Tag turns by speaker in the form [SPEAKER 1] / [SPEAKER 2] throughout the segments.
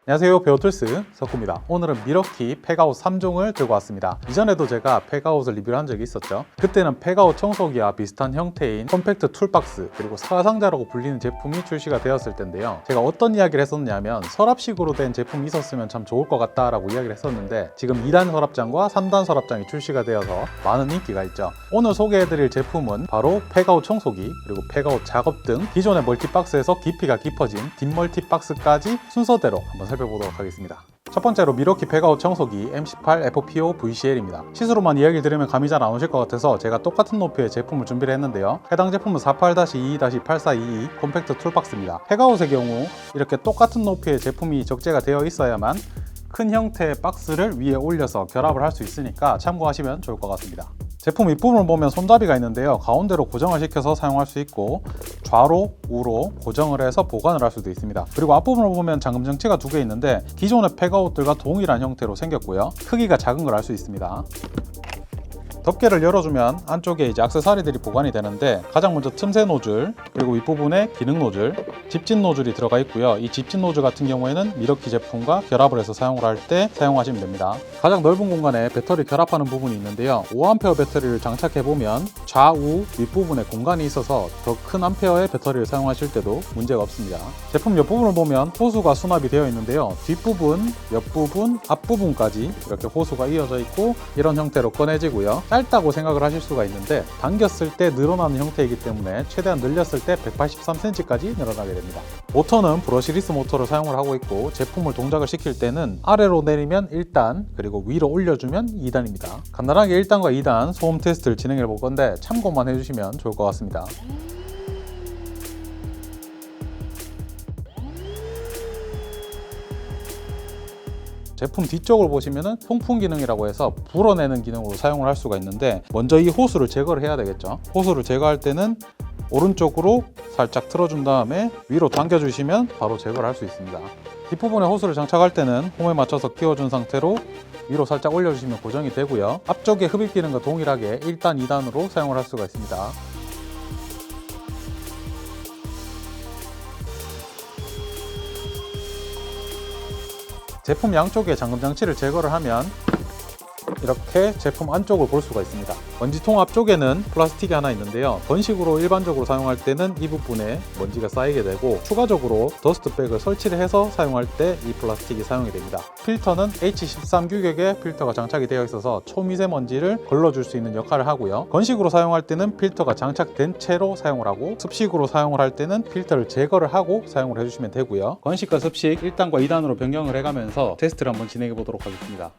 [SPEAKER 1] 안녕하세요, 배우툴스 석구입니다. 오늘은 미러키 팩아웃 3종을 들고 왔습니다. 이전에도 제가 팩아웃을 리뷰를 한 적이 있었죠. 그때는 팩아웃 청소기와 비슷한 형태인 컴팩트 툴박스 그리고 사상자라고 불리는 제품이 출시가 되었을 텐데요. 제가 어떤 이야기를 했었냐면 서랍식으로 된 제품이 있었으면 참 좋을 것 같다라고 이야기를 했었는데 지금 2단 서랍장과 3단 서랍장이 출시가 되어서 많은 인기가 있죠. 오늘 소개해드릴 제품은 바로 팩아웃 청소기 그리고 팩아웃 작업 등 기존의 멀티박스에서 깊이가 깊어진 딥멀티박스까지 순서대로 한번 살펴보도록 하겠습니다. 첫 번째로 미러키 팩아웃 청소기 MC8 FPO VCL입니다. 시스루만 이야기를 들으면 감이 잘 안 오실 것 같아서 제가 똑같은 높이의 제품을 준비를 했는데요. 해당 제품은 48-22-8422 컴팩트 툴박스입니다. 팩아웃의 경우 이렇게 똑같은 높이의 제품이 적재가 되어 있어야만 큰 형태의 박스를 위에 올려서 결합을 할 수 있으니까 참고하시면 좋을 것 같습니다. 제품 윗부분을 보면 손잡이가 있는데요. 가운데로 고정을 시켜서 사용할 수 있고 좌로, 우로 고정을 해서 보관을 할 수도 있습니다. 그리고 앞부분을 보면 잠금 장치가 두 개 있는데 기존의 팩아웃들과 동일한 형태로 생겼고요. 크기가 작은 걸 알 수 있습니다. 덮개를 열어주면 안쪽에 이제 액세서리들이 보관이 되는데 가장 먼저 틈새 노즐 그리고 윗부분에 기능 노즐, 집진 노즐이 들어가 있고요. 이 집진 노즐 같은 경우에는 미러키 제품과 결합을 해서 사용을 할 때 사용하시면 됩니다. 가장 넓은 공간에 배터리 결합하는 부분이 있는데요. 5A 배터리를 장착해보면 좌우 윗부분에 공간이 있어서 더 큰 암페어의 배터리를 사용하실 때도 문제가 없습니다. 제품 옆부분을 보면 호수가 수납이 되어 있는데요. 뒷부분, 옆부분, 앞부분까지 이렇게 호수가 이어져 있고 이런 형태로 꺼내지고요. 짧다고 생각을 하실 수가 있는데 당겼을 때 늘어나는 형태이기 때문에 최대한 늘렸을 때 183cm까지 늘어나게 됩니다. 모터는 브러시리스 모터를 사용을 하고 있고 제품을 동작을 시킬 때는 아래로 내리면 1단 그리고 위로 올려주면 2단입니다. 간단하게 1단과 2단 소음 테스트를 진행해 볼 건데 참고만 해주시면 좋을 것 같습니다. 제품 뒤쪽을 보시면은 통풍 기능이라고 해서 불어내는 기능으로 사용을 할 수가 있는데 먼저 이 호스를 제거를 해야 되겠죠. 호스를 제거할 때는 오른쪽으로 살짝 틀어준 다음에 위로 당겨주시면 바로 제거를 할 수 있습니다. 뒷부분에 호스를 장착할 때는 홈에 맞춰서 끼워준 상태로 위로 살짝 올려주시면 고정이 되고요. 앞쪽에 흡입 기능과 동일하게 1단, 2단으로 사용을 할 수가 있습니다. 제품 양쪽에 잠금 장치를 제거를 하면 이렇게 제품 안쪽을 볼 수가 있습니다. 먼지통 앞쪽에는 플라스틱이 하나 있는데요. 건식으로 일반적으로 사용할 때는 이 부분에 먼지가 쌓이게 되고 추가적으로 더스트백을 설치를 해서 사용할 때 이 플라스틱이 사용이 됩니다. 필터는 H13 규격의 필터가 장착이 되어 있어서 초미세먼지를 걸러줄 수 있는 역할을 하고요. 건식으로 사용할 때는 필터가 장착된 채로 사용을 하고 습식으로 사용을 할 때는 필터를 제거를 하고 사용을 해주시면 되고요. 건식과 습식 1단과 2단으로 변경을 해가면서 테스트를 한번 진행해 보도록 하겠습니다.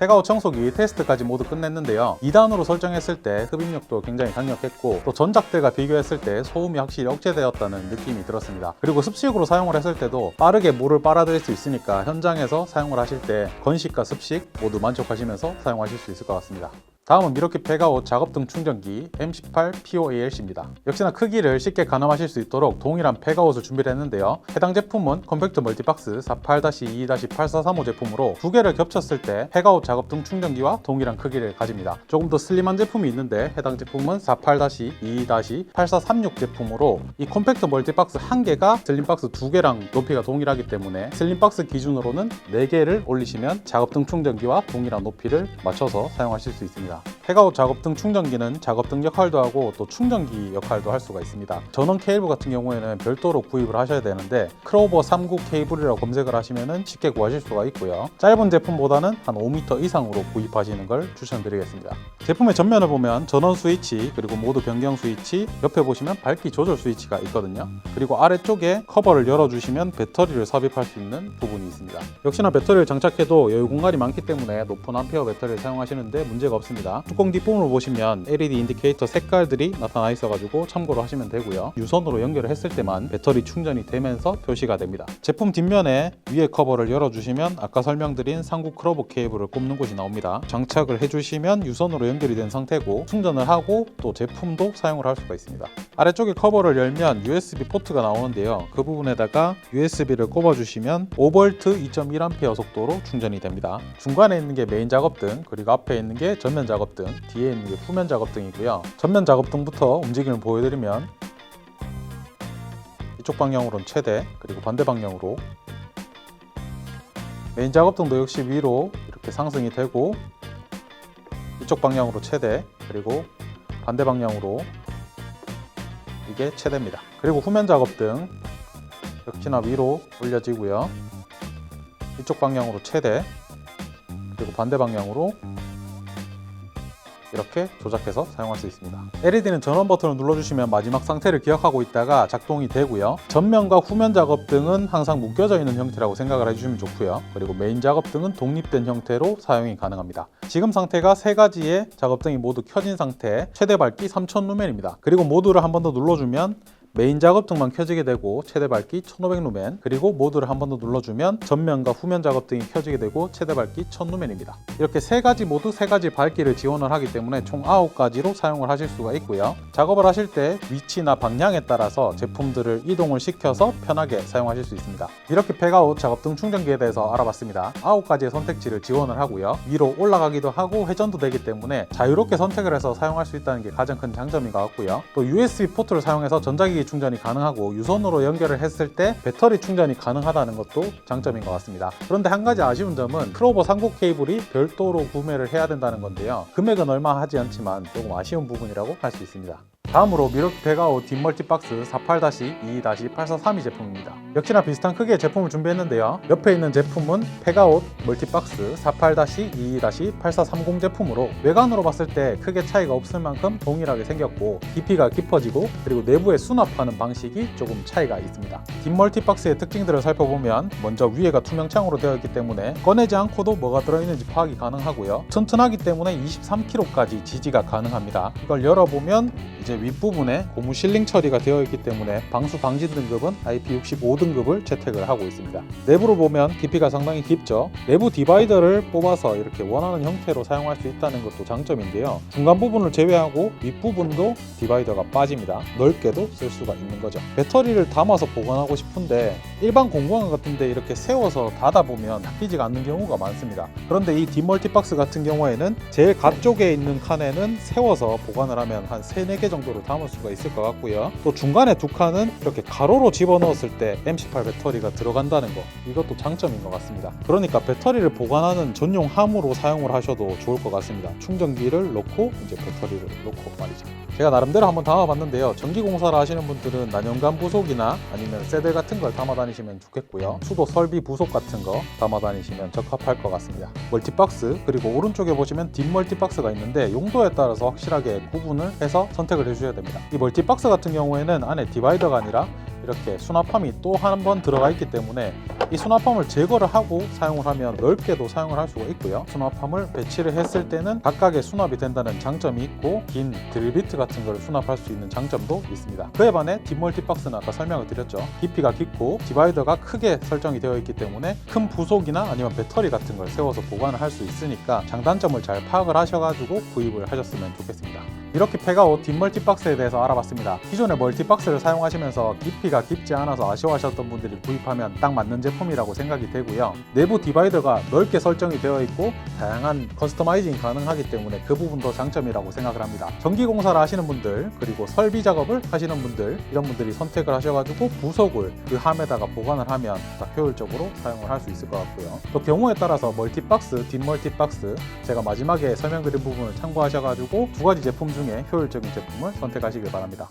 [SPEAKER 1] 팩아웃 청소기 테스트까지 모두 끝냈는데요. 2단으로 설정했을 때 흡입력도 굉장히 강력했고 또 전작들과 비교했을 때 소음이 확실히 억제되었다는 느낌이 들었습니다. 그리고 습식으로 사용을 했을 때도 빠르게 물을 빨아들일 수 있으니까 현장에서 사용을 하실 때 건식과 습식 모두 만족하시면서 사용하실 수 있을 것 같습니다. 다음은 미러키 팩아웃 작업등 충전기 M18 POALC입니다. 역시나 크기를 쉽게 가늠하실 수 있도록 동일한 팩아웃을 준비를 했는데요. 해당 제품은 컴팩트 멀티박스 48-2-8435 제품으로 두 개를 겹쳤을 때 팩아웃 작업등 충전기와 동일한 크기를 가집니다. 조금 더 슬림한 제품이 있는데 해당 제품은 48-2-8436 제품으로 이 컴팩트 멀티박스 한 개가 슬림박스 두 개랑 높이가 동일하기 때문에 슬림박스 기준으로는 4개를 올리시면 작업등 충전기와 동일한 높이를 맞춰서 사용하실 수 있습니다. 팩아웃 작업등 충전기는 작업등 역할도 하고 또 충전기 역할도 할 수가 있습니다. 전원 케이블 같은 경우에는 별도로 구입을 하셔야 되는데 크로버 39 케이블이라고 검색을 하시면 쉽게 구하실 수가 있고요. 짧은 제품보다는 한 5m 이상으로 구입하시는 걸 추천드리겠습니다. 제품의 전면을 보면 전원 스위치, 그리고 모드 변경 스위치, 옆에 보시면 밝기 조절 스위치가 있거든요. 그리고 아래쪽에 커버를 열어주시면 배터리를 삽입할 수 있는 부분이 있습니다. 역시나 배터리를 장착해도 여유 공간이 많기 때문에 높은 암페어 배터리를 사용하시는데 문제가 없습니다. 뚜껑 뒷부분을 보시면 LED 인디케이터 색깔들이 나타나 있어가지고 참고로 하시면 되고요. 유선으로 연결을 했을 때만 배터리 충전이 되면서 표시가 됩니다. 제품 뒷면에 위에 커버를 열어주시면 아까 설명드린 상구 크로버 케이블을 꼽는 곳이 나옵니다. 장착을 해주시면 유선으로 연결이 된 상태고 충전을 하고 또 제품도 사용을 할 수가 있습니다. 아래쪽에 커버를 열면 USB 포트가 나오는데요. 그 부분에다가 USB를 꼽아주시면 5V 2.1A 속도로 충전이 됩니다. 중간에 있는 게 메인 작업등, 그리고 앞에 있는 게 전면 작업등, 뒤에 있는 게 후면 작업등이고요. 전면 작업등부터 움직임을 보여드리면 이쪽 방향으로는 최대, 그리고 반대 방향으로 메인 작업등도 역시 위로 이렇게 상승이 되고 이쪽 방향으로 최대, 그리고 반대 방향으로 이게 최대입니다. 그리고 후면 작업등 역시나 위로 올려지고요. 이쪽 방향으로 최대, 그리고 반대 방향으로 이렇게 조작해서 사용할 수 있습니다. LED는 전원 버튼을 눌러주시면 마지막 상태를 기억하고 있다가 작동이 되고요. 전면과 후면 작업등은 항상 묶여져 있는 형태라고 생각을 해주시면 좋고요. 그리고 메인 작업등은 독립된 형태로 사용이 가능합니다. 지금 상태가 3가지의 작업등이 모두 켜진 상태, 최대 밝기 3000 루멘입니다. 그리고 모두를 한 번 더 눌러주면 메인 작업등만 켜지게 되고 최대 밝기 1500 루멘, 그리고 모드를 한 번 더 눌러주면 전면과 후면 작업등이 켜지게 되고 최대 밝기 1000 루멘입니다. 이렇게 3가지 모두 3가지 밝기를 지원을 하기 때문에 총 9가지로 사용을 하실 수가 있고요. 작업을 하실 때 위치나 방향에 따라서 제품들을 이동을 시켜서 편하게 사용하실 수 있습니다. 이렇게 팩아웃 작업등 충전기에 대해서 알아봤습니다. 9가지의 선택지를 지원을 하고요. 위로 올라가기도 하고 회전도 되기 때문에 자유롭게 선택을 해서 사용할 수 있다는 게 가장 큰 장점인 것 같고요. 또 USB 포트를 사용해서 전자기기 충전이 가능하고 유선으로 연결을 했을 때 배터리 충전이 가능하다는 것도 장점인 것 같습니다. 그런데 한 가지 아쉬운 점은 크로버 39 케이블이 별도로 구매를 해야 된다는 건데요. 금액은 얼마 하지 않지만 조금 아쉬운 부분이라고 할 수 있습니다. 다음으로 미러키 팩아웃 딥멀티박스 48-2-8432 제품입니다. 역시나 비슷한 크기의 제품을 준비했는데요. 옆에 있는 제품은 팩아웃 멀티박스 48-2-8430 제품으로 외관으로 봤을 때 크게 차이가 없을 만큼 동일하게 생겼고 깊이가 깊어지고 그리고 내부에 수납하는 방식이 조금 차이가 있습니다. 딥멀티박스의 특징들을 살펴보면 먼저 위에가 투명창으로 되어 있기 때문에 꺼내지 않고도 뭐가 들어있는지 파악이 가능하고요. 튼튼하기 때문에 23kg까지 지지가 가능합니다. 이걸 열어보면 이제 윗부분에 고무 실링 처리가 되어 있기 때문에 방수 방진 등급은 IP65 등급을 채택을 하고 있습니다. 내부로 보면 깊이가 상당히 깊죠. 내부 디바이더를 뽑아서 이렇게 원하는 형태로 사용할 수 있다는 것도 장점인데요. 중간 부분을 제외하고 윗부분도 디바이더가 빠집니다. 넓게도 쓸 수가 있는 거죠. 배터리를 담아서 보관하고 싶은데 일반 공구함 같은 데 이렇게 세워서 닫아 보면 닫히지가 않는 경우가 많습니다. 그런데 이 딥멀티박스 같은 경우에는 제일 가쪽에 있는 칸에는 세워서 보관을 하면 한 3-4개 정도로 담을 수가 있을 것 같고요. 또 중간에 두 칸은 이렇게 가로로 집어넣었을 때 M18 배터리가 들어간다는 거, 이것도 장점인 것 같습니다. 그러니까 배터리를 보관하는 전용 함으로 사용을 하셔도 좋을 것 같습니다. 충전기를 넣고 이제 배터리를 넣고 말이죠. 제가 나름대로 한번 담아봤는데요. 전기공사를 하시는 분들은 난연간 부속이나 아니면 새들 같은 걸 담아 다니시면 좋겠고요. 수도 설비 부속 같은 거 담아 다니시면 적합할 것 같습니다. 멀티박스, 그리고 오른쪽에 보시면 딥멀티박스가 있는데 용도에 따라서 확실하게 구분을 해서 선택을 해주셔야 됩니다. 이 멀티박스 같은 경우에는 안에 디바이더가 아니라 이렇게 수납함이 또 한 번 들어가 있기 때문에 이 수납함을 제거를 하고 사용을 하면 넓게도 사용을 할 수가 있고요. 수납함을 배치를 했을 때는 각각의 수납이 된다는 장점이 있고 긴 드릴비트 같은 걸 수납할 수 있는 장점도 있습니다. 그에 반해 딥멀티박스는 아까 설명을 드렸죠. 깊이가 깊고 디바이더가 크게 설정이 되어 있기 때문에 큰 부속이나 아니면 배터리 같은 걸 세워서 보관을 할 수 있으니까 장단점을 잘 파악을 하셔가지고 구입을 하셨으면 좋겠습니다. 이렇게 페가옷 딥멀티박스에 대해서 알아봤습니다. 기존의 멀티박스를 사용하시면서 깊이가 깊지 않아서 아쉬워하셨던 분들이 구입하면 딱 맞는 제품이라고 생각이 되고요. 내부 디바이더가 넓게 설정이 되어 있고 다양한 커스터마이징이 가능하기 때문에 그 부분도 장점이라고 생각을 합니다. 전기공사를 하시는 분들 그리고 설비 작업을 하시는 분들 이런 분들이 선택을 하셔가지고 부속을 그 함에다가 보관을 하면 딱 효율적으로 사용을 할 수 있을 것 같고요. 또 경우에 따라서 멀티박스, 딥멀티박스 제가 마지막에 설명드린 부분을 참고하셔가지고 두 가지 제품 중에 효율적인 제품을 선택하시길 바랍니다.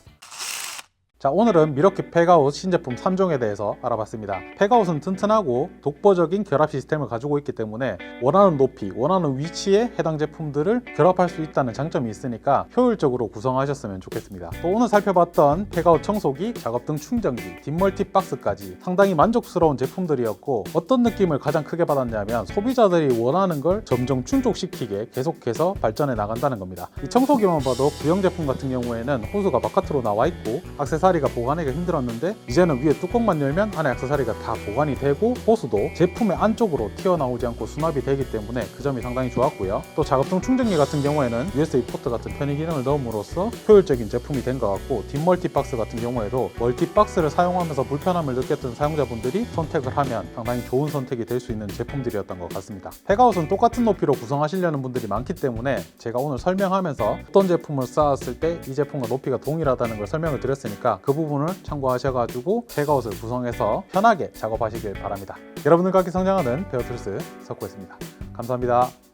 [SPEAKER 1] 자, 오늘은 미러키 페가옷 신제품 3종에 대해서 알아봤습니다. 페가옷은 튼튼하고 독보적인 결합 시스템을 가지고 있기 때문에 원하는 높이, 원하는 위치에 해당 제품들을 결합할 수 있다는 장점이 있으니까 효율적으로 구성하셨으면 좋겠습니다. 또 오늘 살펴봤던 페가옷 청소기, 작업등 충전기, 딥멀티박스까지 상당히 만족스러운 제품들이었고 어떤 느낌을 가장 크게 받았냐면 소비자들이 원하는 걸 점점 충족시키게 계속해서 발전해 나간다는 겁니다. 이 청소기만 봐도 구형 제품 같은 경우에는 호스가 바깥으로 나와 있고 액세서리가 보관하기가 힘들었는데 이제는 위에 뚜껑만 열면 안에 액세서리가 다 보관이 되고 호스도 제품의 안쪽으로 튀어나오지 않고 수납이 되기 때문에 그 점이 상당히 좋았고요. 또 작업등 충전기 같은 경우에는 USB 포트 같은 편의 기능을 넣음으로써 효율적인 제품이 된 것 같고 딥멀티박스 같은 경우에도 멀티박스를 사용하면서 불편함을 느꼈던 사용자분들이 선택을 하면 상당히 좋은 선택이 될 수 있는 제품들이었던 것 같습니다. 페가옷은 똑같은 높이로 구성하시려는 분들이 많기 때문에 제가 오늘 설명하면서 어떤 제품을 쌓았을 때 이 제품과 높이가 동일하다는 걸 설명을 드렸으니까 그 부분을 참고하셔가지고 페가옷을 구성해서 편하게 작업하시길 바랍니다. 여러분들과 함께 성장하는 베어툴스 석구였습니다. 감사합니다.